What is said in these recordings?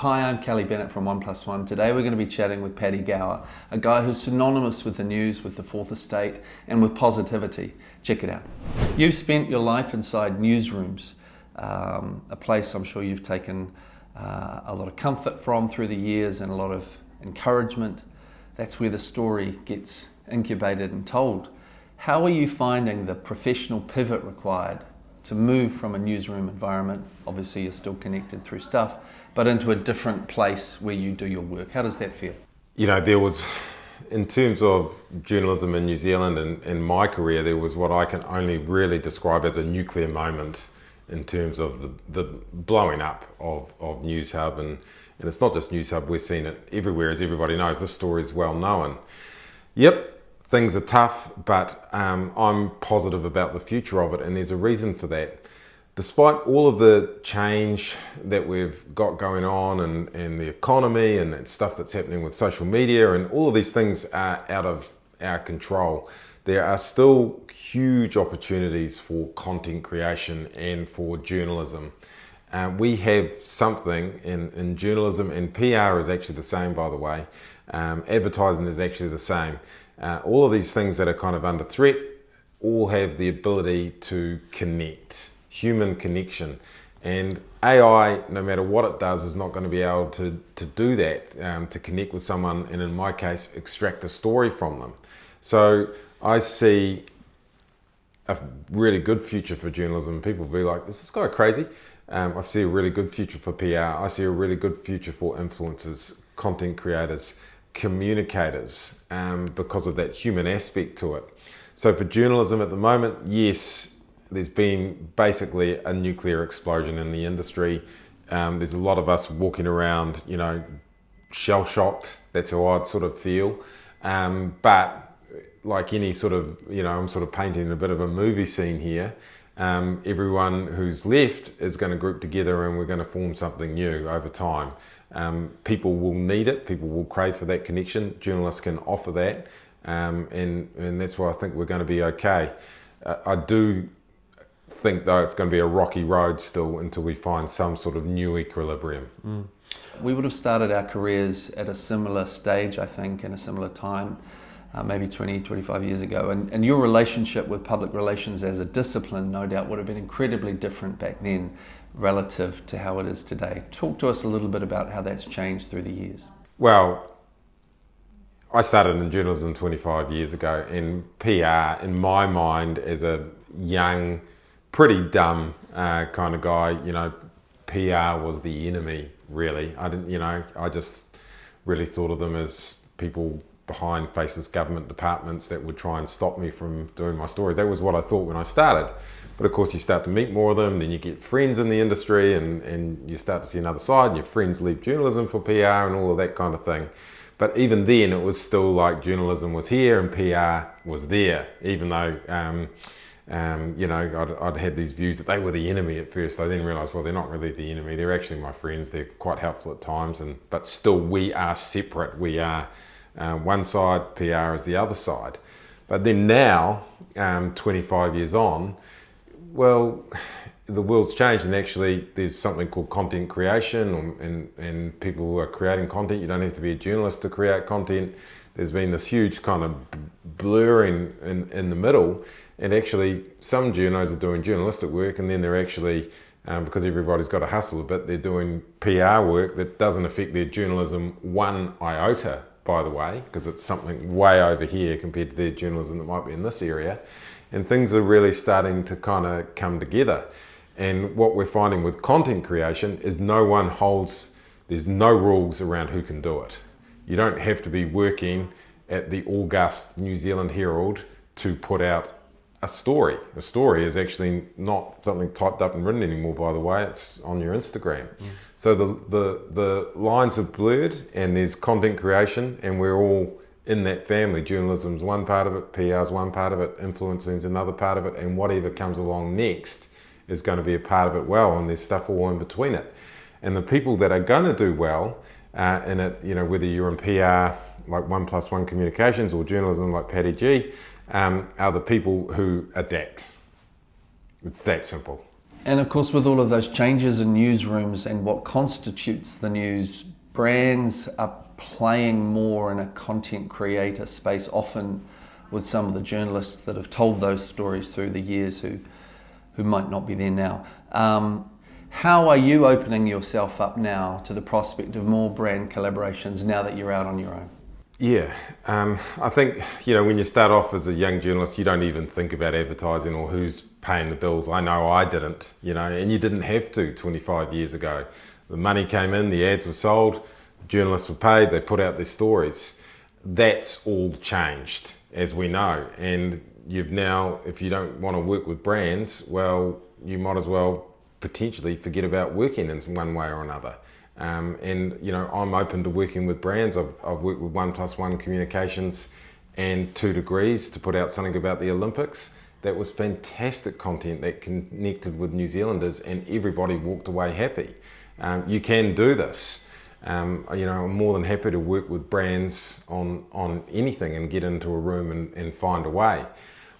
Hi, I'm Kelly Bennett from 1+1. Today we're going to be chatting with Paddy Gower, a guy who's synonymous with the news, with the Fourth Estate, and with positivity. Check it out. You've spent your life inside newsrooms, a place I'm sure you've taken a lot of comfort from through the years and a lot of encouragement. That's where the story gets incubated and told. How are you finding the professional pivot required to move from a newsroom environment? Obviously you're still connected through stuff, but into a different place where you do your work. How does that feel? You know, there was, in terms of journalism in New Zealand and in my career, there was what I can only really describe as a nuclear moment in terms of the blowing up of Newshub. And it's not just Newshub, we're seeing it everywhere, as everybody knows. This story is well known. Yep, things are tough, but I'm positive about the future of it, and there's a reason for that. Despite all of the change that we've got going on and the economy and stuff that's happening with social media, and all of these things are out of our control, there are still huge opportunities for content creation and for journalism. We have something in journalism, and PR is actually the same, by the way. Advertising is actually the same. All of these things that are kind of under threat all have the ability to connect. Human connection, and AI, no matter what it does, is not going to be able to do that, to connect with someone, and in my case extract a story from them. So I see a really good future for journalism. People will be like, is this guy crazy? I see a really good future for PR. I see a really good future for influencers, content creators, communicators, because of that human aspect to it. So for journalism at the moment, yes, there's been basically a nuclear explosion in the industry. There's a lot of us walking around, you know, shell-shocked. That's how I'd sort of feel. But like any sort of, you know, I'm sort of painting a bit of a movie scene here. Everyone who's left is going to group together and we're going to form something new over time. People will need it. People will crave for that connection. Journalists can offer that. And that's why I think we're going to be okay. I do think though it's going to be a rocky road still until we find some sort of new equilibrium. We would have started our careers at a similar stage, I think, in a similar time, maybe 20, 25 years ago. And your relationship with public relations as a discipline, no doubt, would have been incredibly different back then relative to how it is today. Talk to us a little bit about how that's changed through the years. Well, I started in journalism 25 years ago, and PR, in my mind, as a young, pretty dumb kind of guy, you know, PR was the enemy, really. I just really thought of them as people behind faceless government departments that would try and stop me from doing my stories. That was what I thought when I started. But of course you start to meet more of them, then you get friends in the industry, and you start to see another side, and your friends leave journalism for PR and all of that kind of thing. But even then it was still like journalism was here and PR was there, even though you know, I'd had these views that they were the enemy at first. I then realised, well, they're not really the enemy. They're actually my friends. They're quite helpful at times, but still we are separate. We are one side, PR is the other side. But then now, 25 years on, well, the world's changed, and actually there's something called content creation, and people who are creating content. You don't have to be a journalist to create content. There's been this huge kind of blurring in the middle. And actually, some journos are doing journalistic work, and then they're actually, because everybody's got to hustle a bit, they're doing PR work that doesn't affect their journalism one iota, by the way, because it's something way over here compared to their journalism that might be in this area. And things are really starting to kind of come together. And what we're finding with content creation is there's no rules around who can do it. You don't have to be working at the august New Zealand Herald to put out a story. A story is actually not something typed up and written anymore, by the way. It's on your Instagram. So the lines have blurred, and there's content creation, and we're all in that family. Journalism's one part of it, PR's one part of it, influencing's another part of it, and whatever comes along next is going to be a part of it well, and there's stuff all in between it. And the people that are going to do well in it, you know, whether you're in PR like 1+1 Communications or journalism like Paddy G, are the people who adapt. It's that simple. And of course, with all of those changes in newsrooms and what constitutes the news, brands are playing more in a content creator space, often with some of the journalists that have told those stories through the years who might not be there now. How are you opening yourself up now to the prospect of more brand collaborations now that you're out on your own? Yeah, I think, when you start off as a young journalist, you don't even think about advertising or who's paying the bills. I know I didn't, and you didn't have to 25 years ago. The money came in, the ads were sold, the journalists were paid, they put out their stories. That's all changed, as we know. And you've now, if you don't want to work with brands, well, you might as well potentially forget about working in one way or another. I'm open to working with brands. I've worked with 1+1 Communications and 2 Degrees to put out something about the Olympics. That was fantastic content that connected with New Zealanders, and everybody walked away happy. You can do this. I'm more than happy to work with brands on anything and get into a room and find a way.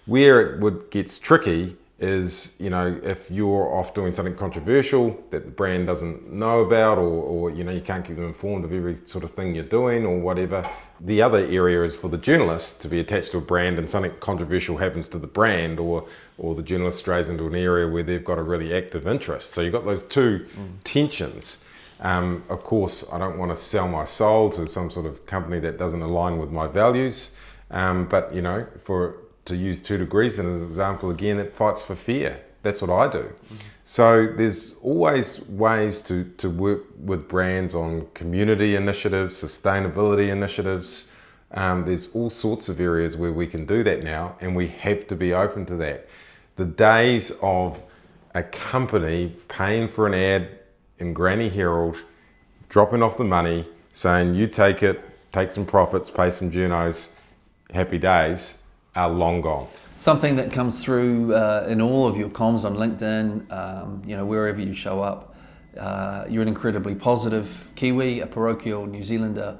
Where it gets tricky is, if you're off doing something controversial that the brand doesn't know about, or you can't keep them informed of every sort of thing you're doing or whatever. The other area is for the journalist to be attached to a brand and something controversial happens to the brand, or the journalist strays into an area where they've got a really active interest. So you've got those two tensions. Of course, I don't want to sell my soul to some sort of company that doesn't align with my values. But to use 2 Degrees as an example again, it fights for fair. That's what I do. So there's always ways to work with brands on community initiatives, sustainability initiatives. There's all sorts of areas where we can do that now, and we have to be open to that. The days of a company paying for an ad in Granny Herald, dropping off the money, saying you take it, take some profits, pay some journos, happy days, are long gone. Something that comes through in all of your comms on LinkedIn, wherever you show up, you're an incredibly positive Kiwi, a parochial New Zealander,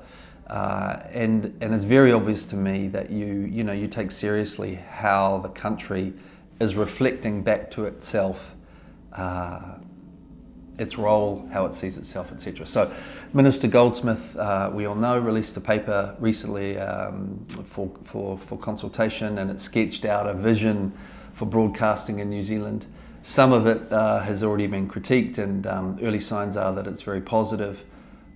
and it's very obvious to me that you take seriously how the country is reflecting back to itself, its role, how it sees itself, etc. So Minister Goldsmith, we all know, released a paper recently for consultation, and it sketched out a vision for broadcasting in New Zealand. Some of it has already been critiqued, and early signs are that it's very positive.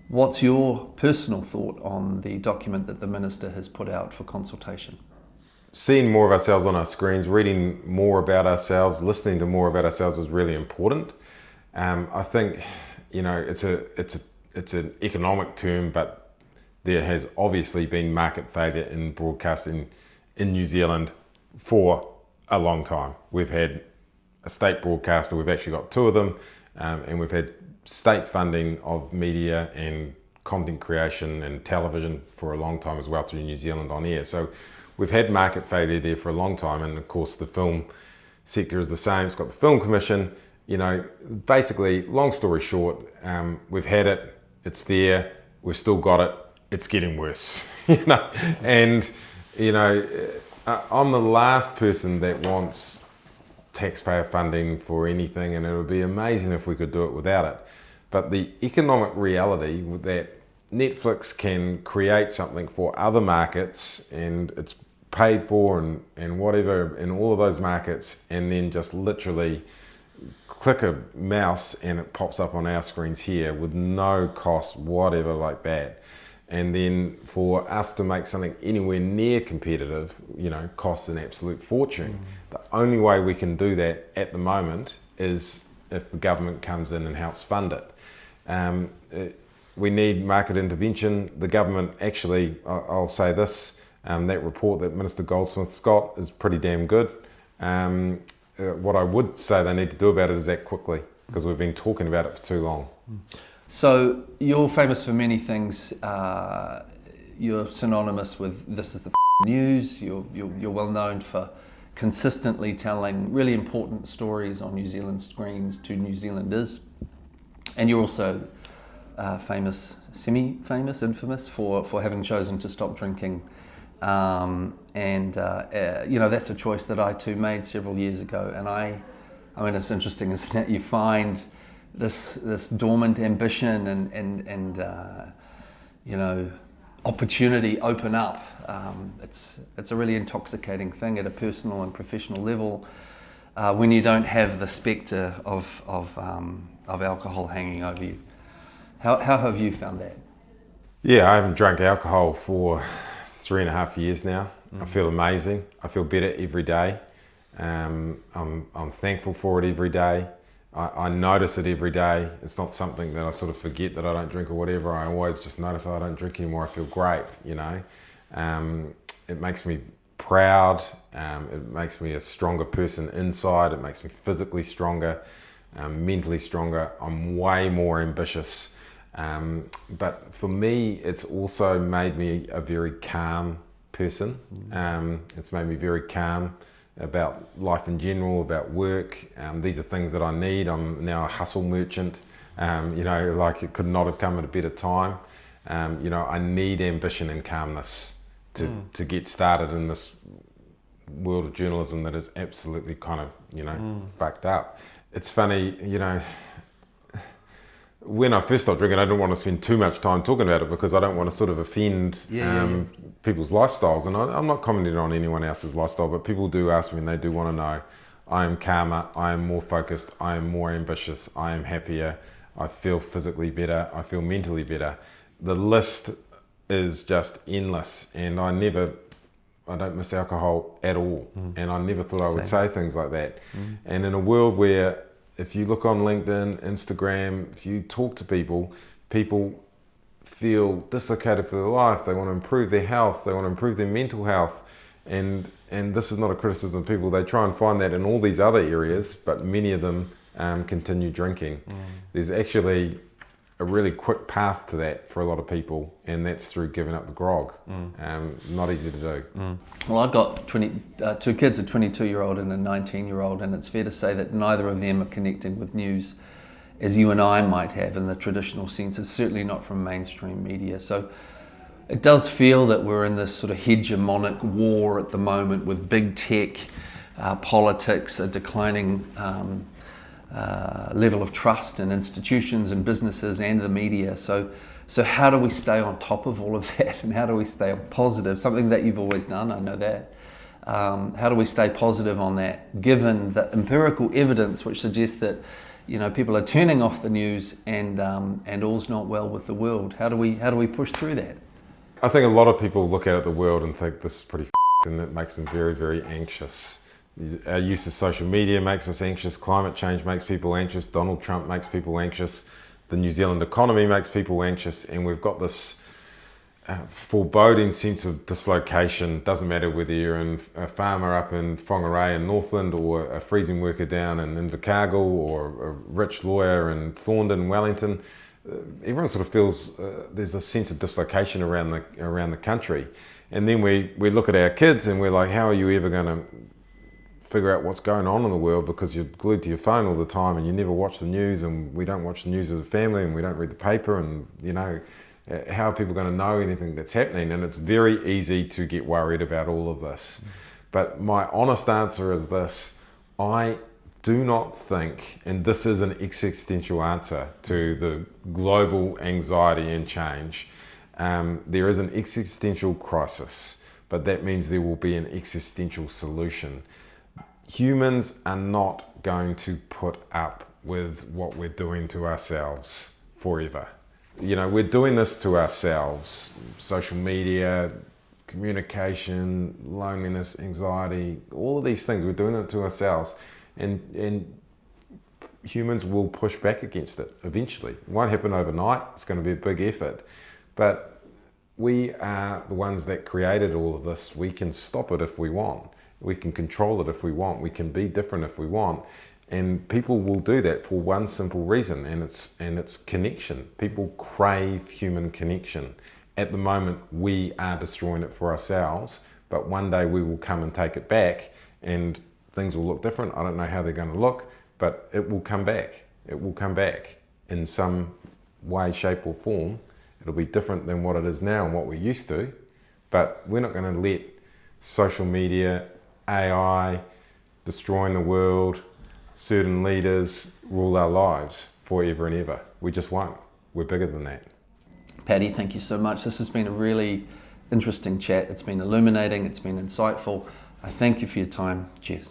What's your personal thought on the document that the Minister has put out for consultation? Seeing more of ourselves on our screens, reading more about ourselves, listening to more about ourselves is really important. I think, it's an economic term, but there has obviously been market failure in broadcasting in New Zealand for a long time. We've had a state broadcaster, we've actually got 2 of them, and we've had state funding of media and content creation and television for a long time as well through New Zealand On Air. So we've had market failure there for a long time, and of course the film sector is the same. It's got the Film Commission. Basically, long story short, we've had it, it's there, we've still got it, it's getting worse. I'm the last person that wants taxpayer funding for anything, and it would be amazing if we could do it without it. But the economic reality that Netflix can create something for other markets, and it's paid for and whatever in all of those markets, and then just literally click a mouse and it pops up on our screens here with no cost whatever like that. And then for us to make something anywhere near competitive, costs an absolute fortune. The only way we can do that at the moment is if the government comes in and helps fund it. We need market intervention. The government actually, I'll say this, that report that Minister Goldsmith's got is pretty damn good. What I would say they need to do about it is act quickly, because we've been talking about it for too long. So you're famous for many things. You're synonymous with this is the news. You're well known for consistently telling really important stories on New Zealand screens to New Zealanders. And you're also famous, semi-famous, infamous for having chosen to stop drinking. That's a choice that I too made several years ago, and I I mean, it's interesting, isn't it? You find this dormant ambition and you know, opportunity open up. It's a really intoxicating thing at a personal and professional level when you don't have the spectre of alcohol hanging over you. How have you found that? Yeah, I haven't drunk alcohol for 3.5 years now. I feel amazing. I feel better every day. I'm thankful for it every day. I notice it every day. It's not something that I sort of forget that I don't drink or whatever. I always just notice, oh, I don't drink anymore. I feel great, you know. It makes me proud. It makes me a stronger person inside. It makes me physically stronger, mentally stronger. I'm way more ambitious. But for me, it's also made me a very calm person. It's made me very calm about life in general, about work. These are things that I need. I'm now a hustle merchant. You know, like it could not have come at a better time. You know, I need ambition and calmness to get started in this world of journalism that is absolutely kind of, you know, fucked up. It's funny, you know, when I first started drinking, I didn't want to spend too much time talking about it because I don't want to sort of offend people's lifestyles. And I'm not commenting on anyone else's lifestyle, but people do ask me and they do want to know. I am calmer, I am more focused, I am more ambitious, I am happier, I feel physically better, I feel mentally better. The list is just endless, and I don't miss alcohol at all. And I never thought I would say things like that. And in a world where if you look on LinkedIn, Instagram, if you talk to people, people feel dislocated for their life. They want to improve their health. They want to improve their mental health. And this is not a criticism of people. They try and find that in all these other areas, but many of them continue drinking. There's actually a really quick path to that for a lot of people, and that's through giving up the grog. Not easy to do. Well, I've got two kids, a 22-year-old and a 19-year-old, and it's fair to say that neither of them are connecting with news as you and I might have in the traditional sense. It's certainly not from mainstream media. So it does feel that we're in this sort of hegemonic war at the moment with big tech, politics, a declining level of trust in institutions and businesses and the media. So how do we stay on top of all of that, and how do we stay positive? Something that you've always done, I know that. How do we stay positive on that, given the empirical evidence which suggests that, you know, people are turning off the news and all's not well with the world? How do we push through that? I think a lot of people look at the world and think this is pretty and it makes them very, very anxious. Our use of social media makes us anxious. Climate change makes people anxious. Donald Trump makes people anxious. The New Zealand economy makes people anxious. And we've got this foreboding sense of dislocation. Doesn't matter whether you're a farmer up in Whangarei in Northland, or a freezing worker down in Invercargill, or a rich lawyer in Thorndon, Wellington. Everyone sort of feels there's a sense of dislocation around the country. And then we look at our kids and we're like, how are you ever going to figure out what's going on in the world, because you're glued to your phone all the time and you never watch the news, and we don't watch the news as a family, and we don't read the paper, and you know, how are people going to know anything that's happening? And it's very easy to get worried about all of this. But my honest answer is this: I do not think, and this is an existential answer to the global anxiety and change, there is an existential crisis, but that means there will be an existential solution. Humans are not going to put up with what we're doing to ourselves forever. You know, we're doing this to ourselves. Social media, communication, loneliness, anxiety, all of these things, we're doing it to ourselves. And humans will push back against it eventually. It won't happen overnight. It's going to be a big effort. But we are the ones that created all of this. We can stop it if we want. We can control it if we want. We can be different if we want. And people will do that for one simple reason, and it's connection. People crave human connection. At the moment, we are destroying it for ourselves, but one day we will come and take it back, and things will look different. I don't know how they're going to look, but it will come back. It will come back in some way, shape or form. It'll be different than what it is now and what we're used to, but we're not going to let social media, AI, destroying the world, certain leaders rule our lives forever and ever. We just won't. We're bigger than that. Paddy, thank you so much. This has been a really interesting chat. It's been illuminating, it's been insightful. I thank you for your time. Cheers.